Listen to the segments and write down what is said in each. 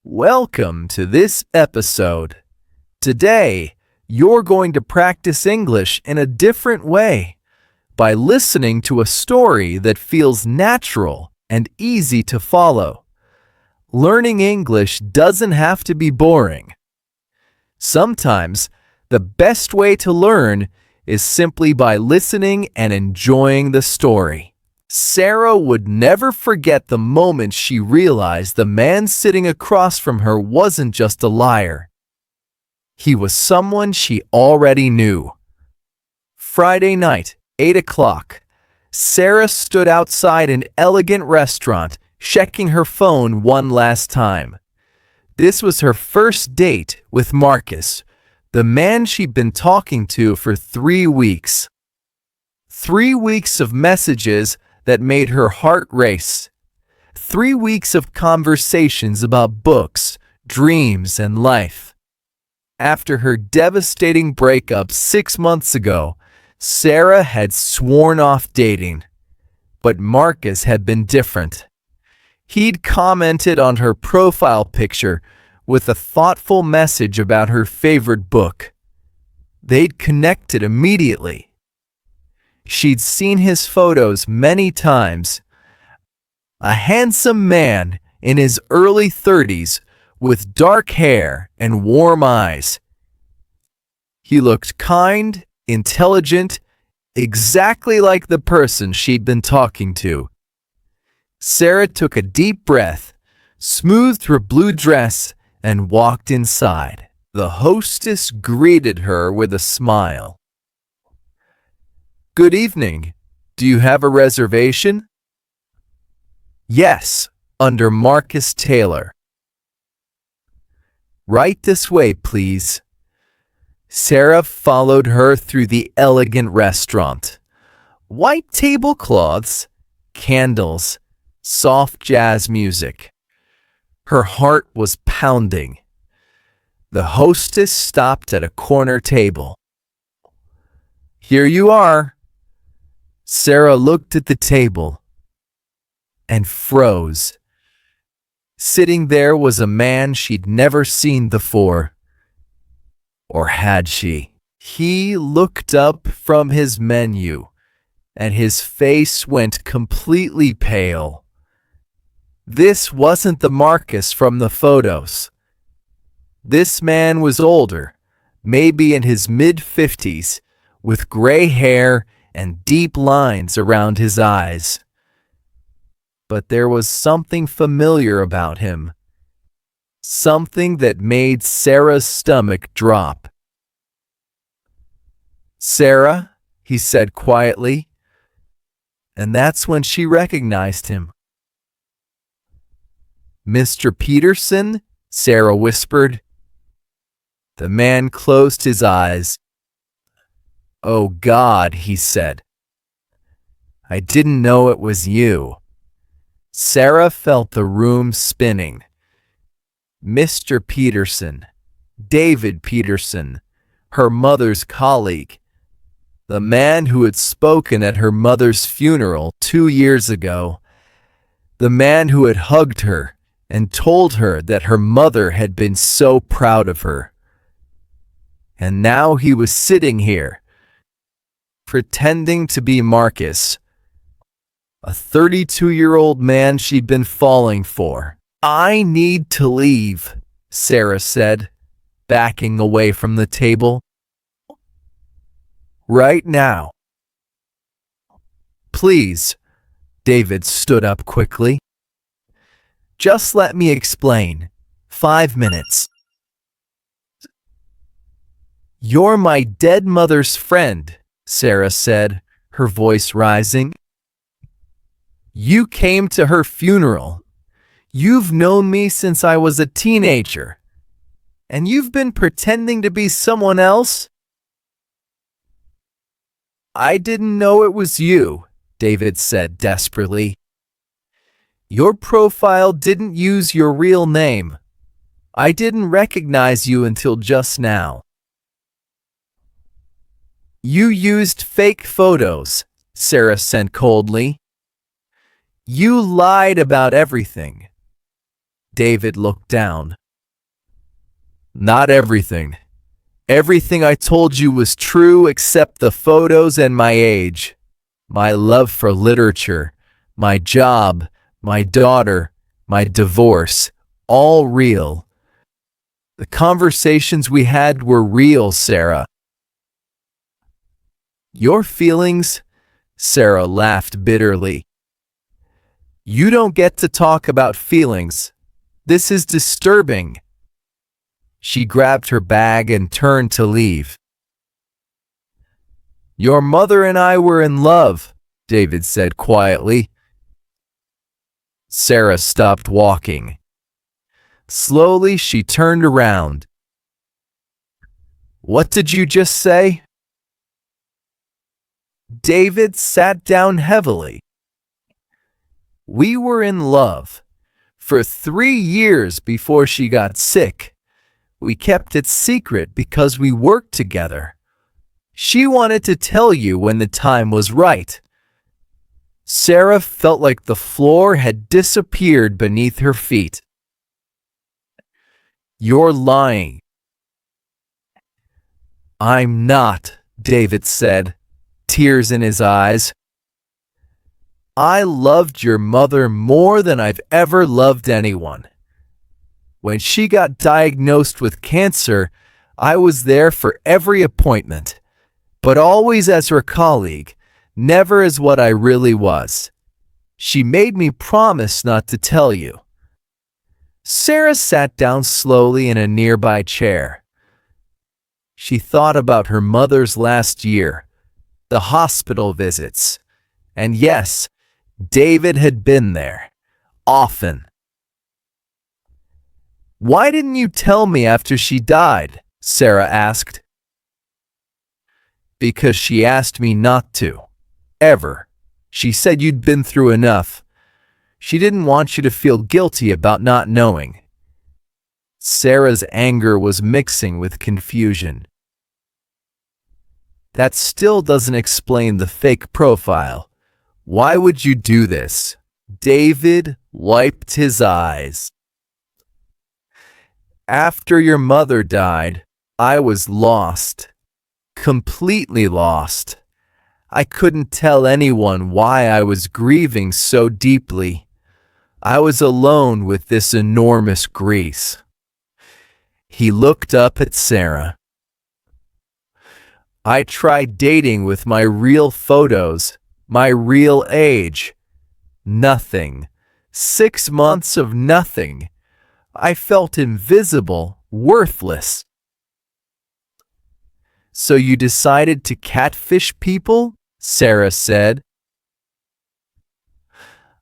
Welcome to this episode. Today, you're going to practice English in a different way by listening to a story that feels natural and easy to follow. Learning English doesn't have to be boring. Sometimes, the best way to learn is simply by listening and enjoying the story. Sarah would never forget the moment she realized the man sitting across from her wasn't just a liar. He was someone she already knew. Friday night, 8 o'clock. Sarah stood outside an elegant restaurant, checking her phone one last time. This was her first date with Marcus, the man she'd been talking to for 3 weeks. 3 weeks of messages that made her heart race. 3 weeks of conversations about books, dreams, and life. After her devastating breakup 6 months ago, Sarah had sworn off dating. But Marcus had been different. He'd commented on her profile picture with a thoughtful message about her favorite book. They'd connected immediately. She'd seen his photos many times. A handsome man in his early 30s with dark hair and warm eyes. He looked kind, intelligent, exactly like the person she'd been talking to. Sarah took a deep breath, smoothed her blue dress, and walked inside. The hostess greeted her with a smile. "Good evening. Do you have a reservation?" "Yes, under Marcus Taylor." "Right this way, please." Sarah followed her through the elegant restaurant. White tablecloths, candles, soft jazz music. Her heart was pounding. The hostess stopped at a corner table. "Here you are." Sarah looked at the table and froze. Sitting there was a man she'd never seen before. Or had she? He looked up from his menu, and his face went completely pale. This wasn't the Marcus from the photos. This man was older, maybe in his mid-50s, with gray hair and deep lines around his eyes. But there was something familiar about him, something that made Sarah's stomach drop. "Sarah," he said quietly, and that's when she recognized him. "Mr. Peterson?" Sarah whispered. The man closed his eyes. "Oh God," he said. "I didn't know it was you." Sarah felt the room spinning. Mr. Peterson, David Peterson, her mother's colleague, the man who had spoken at her mother's funeral 2 years ago, the man who had hugged her and told her that her mother had been so proud of her. And now he was sitting here, pretending to be Marcus, a 32-year-old man she'd been falling for. "I need to leave," Sarah said, backing away from the table. "Right now." "Please," David stood up quickly. "Just let me explain. 5 minutes." "You're my dead mother's friend," Sarah said, her voice rising. "You came to her funeral. You've known me since I was a teenager. And you've been pretending to be someone else?" "I didn't know it was you," David said desperately. "Your profile didn't use your real name. I didn't recognize you until just now." "You used fake photos," Sarah said coldly. "You lied about everything. David looked down. Not everything. Everything I told you was true except the photos and my age. My love for literature, my job, my daughter, my divorce, all real. The conversations we had were real, Sarah. Your feelings? Sarah laughed bitterly. You don't get to talk about feelings. This is disturbing. She grabbed her bag and turned to leave. Your mother and I were in love, David said quietly. Sarah stopped walking. Slowly, she turned around. What did you just say? David sat down heavily. We were in love for 3 years before she got sick. We kept it secret because we worked together. She wanted to tell you when the time was right. Sarah felt like the floor had disappeared beneath her feet. You're lying. I'm not, David said, tears in his eyes. I loved your mother more than I've ever loved anyone. When she got diagnosed with cancer, I was there for every appointment, but always as her colleague, never as what I really was. She made me promise not to tell you. Sarah sat down slowly in a nearby chair. She thought about her mother's last year, the hospital visits, and yes, David had been there, often. Why didn't you tell me after she died? Sarah asked. Because she asked me not to. Ever. She said you'd been through enough. She didn't want you to feel guilty about not knowing. Sarah's anger was mixing with confusion. That still doesn't explain the fake profile. Why would you do this? David wiped his eyes. After your mother died, I was lost. Completely lost. I couldn't tell anyone why I was grieving so deeply. I was alone with this enormous grief. He looked up at Sarah. I tried dating with my real photos, my real age. Nothing. 6 months of nothing. I felt invisible, worthless. So you decided to catfish people? Sarah said.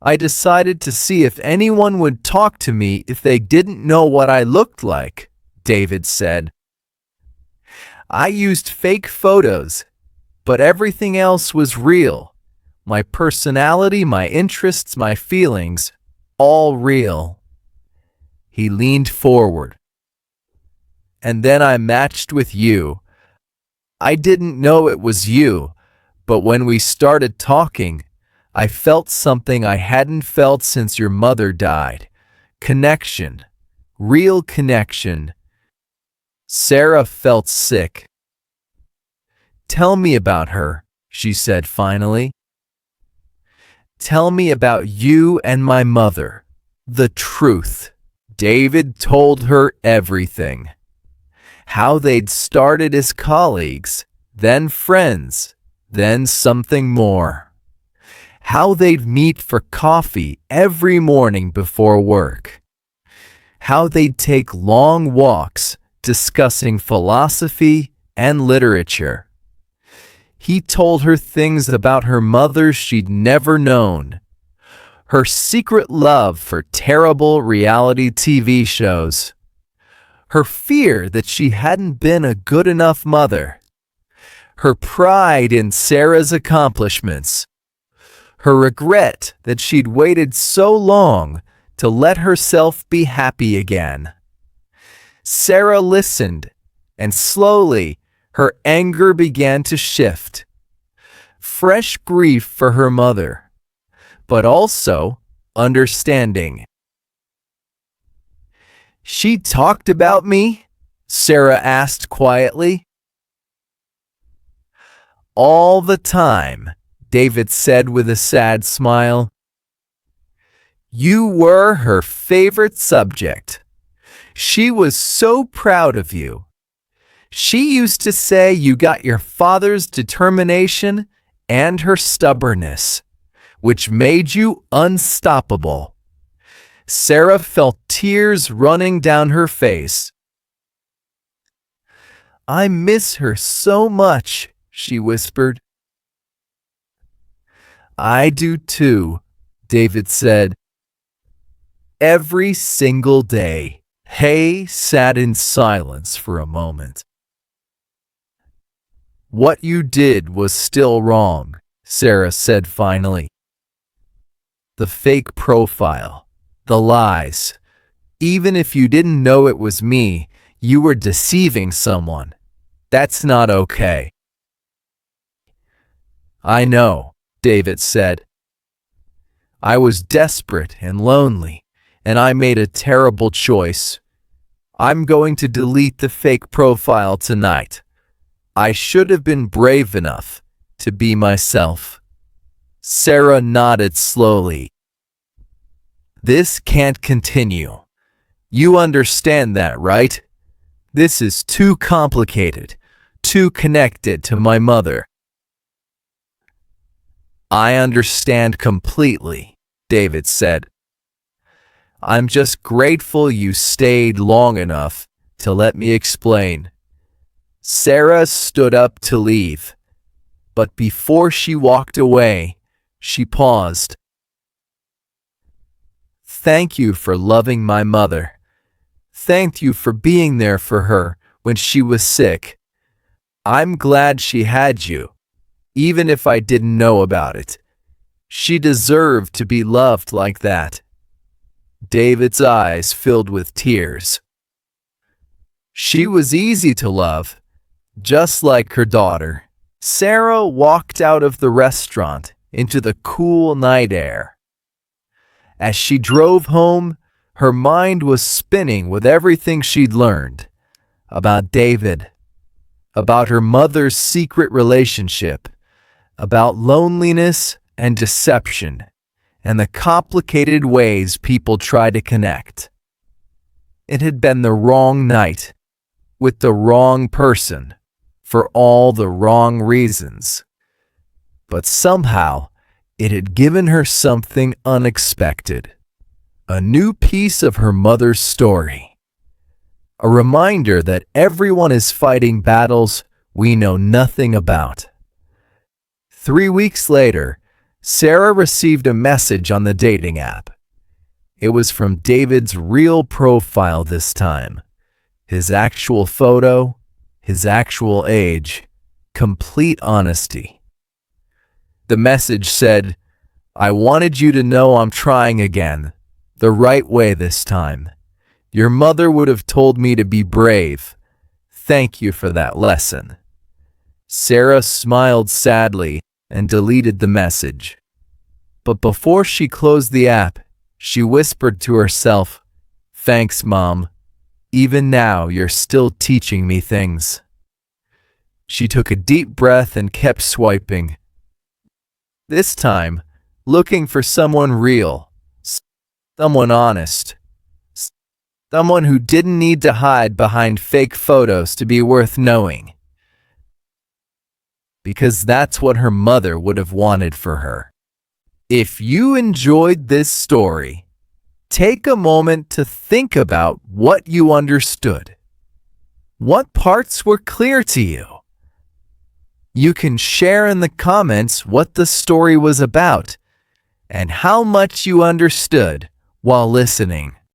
I decided to see if anyone would talk to me if they didn't know what I looked like, David said. I used fake photos, but everything else was real. My personality, my interests, my feelings, all real. He leaned forward. And then I matched with you. I didn't know it was you, but when we started talking, I felt something I hadn't felt since your mother died. Connection. Real connection. Sarah felt sick. Tell me about her, she said finally. Tell me about you and my mother. The truth. David told her everything. How they'd started as colleagues, then friends, then something more. How they'd meet for coffee every morning before work. How they'd take long walks discussing philosophy and literature. He told her things about her mother she'd never known. Her secret love for terrible reality TV shows. Her fear that she hadn't been a good enough mother. Her pride in Sarah's accomplishments. Her regret that she'd waited so long to let herself be happy again. Sarah listened, and slowly her anger began to shift. Fresh grief for her mother, but also understanding. She talked about me? Sarah asked quietly. All the time, David said with a sad smile. You were her favorite subject. She was so proud of you. She used to say you got your father's determination and her stubbornness, which made you unstoppable. Sarah felt tears running down her face. I miss her so much, she whispered. I do too, David said. Every single day, Hay sat in silence for a moment. What you did was still wrong, Sarah said finally. The fake profile, the lies. Even if you didn't know it was me, you were deceiving someone. That's not okay. I know, David said. I was desperate and lonely, and I made a terrible choice. I'm going to delete the fake profile tonight. I should have been brave enough to be myself. Sarah nodded slowly. This can't continue. You understand that, right? This is too complicated, too connected to my mother. I understand completely, David said. I'm just grateful you stayed long enough to let me explain. Sarah stood up to leave, but before she walked away, she paused. Thank you for loving my mother. Thank you for being there for her when she was sick. I'm glad she had you, even if I didn't know about it. She deserved to be loved like that. David's eyes filled with tears. She was easy to love, just like her daughter. Sarah walked out of the restaurant into the cool night air. As she drove home, her mind was spinning with everything she'd learned about David, about her mother's secret relationship, about loneliness and deception, and the complicated ways people try to connect. It had been the wrong night, with the wrong person, for all the wrong reasons. But somehow, it had given her something unexpected. A new piece of her mother's story. A reminder that everyone is fighting battles we know nothing about. 3 weeks later, Sarah received a message on the dating app. It was from David's real profile this time. His actual photo, his actual age, complete honesty. The message said, I wanted you to know I'm trying again, the right way this time. Your mother would have told me to be brave. Thank you for that lesson. Sarah smiled sadly and deleted the message. But before she closed the app, she whispered to herself, Thanks, Mom. Even now, you're still teaching me things. She took a deep breath and kept swiping. This time, looking for someone real, someone honest, someone who didn't need to hide behind fake photos to be worth knowing. Because that's what her mother would have wanted for her. If you enjoyed this story, take a moment to think about what you understood. What parts were clear to you? You can share in the comments what the story was about and how much you understood while listening.